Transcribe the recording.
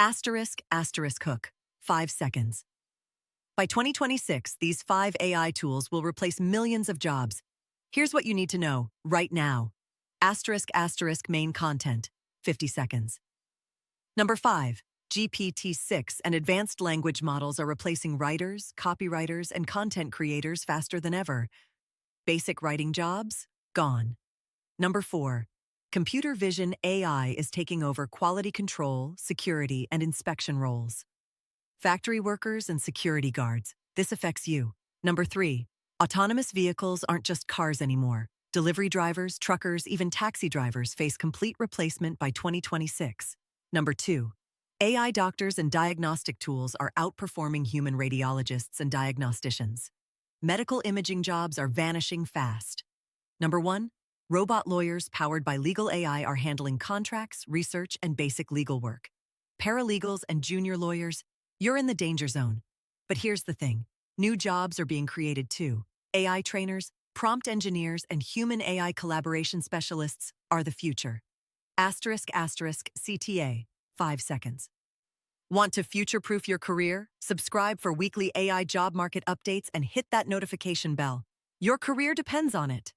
Asterisk, asterisk hook, 5 seconds. By 2026, these 5 AI tools will replace millions of jobs. Here's what you need to know right now. Asterisk, asterisk main content, 50 seconds. Number 5. GPT-6 and advanced language models are replacing writers, copywriters, and content creators faster than ever. Basic writing jobs? Gone. Number 4. Computer vision AI is taking over quality control, security, and inspection roles. Factory workers and security guards. This affects you. Number 3. Autonomous vehicles aren't just cars anymore. Delivery drivers, truckers, even taxi drivers face complete replacement by 2026. Number 2. AI doctors and diagnostic tools are outperforming human radiologists and diagnosticians. Medical imaging jobs are vanishing fast. Number 1. Robot lawyers powered by legal AI are handling contracts, research, and basic legal work. Paralegals and junior lawyers, you're in the danger zone. But here's the thing. New jobs are being created too. AI trainers, prompt engineers, and human AI collaboration specialists are the future. Asterisk, asterisk, CTA, 5 seconds. Want to future-proof your career? Subscribe for weekly AI job market updates and hit that notification bell. Your career depends on it.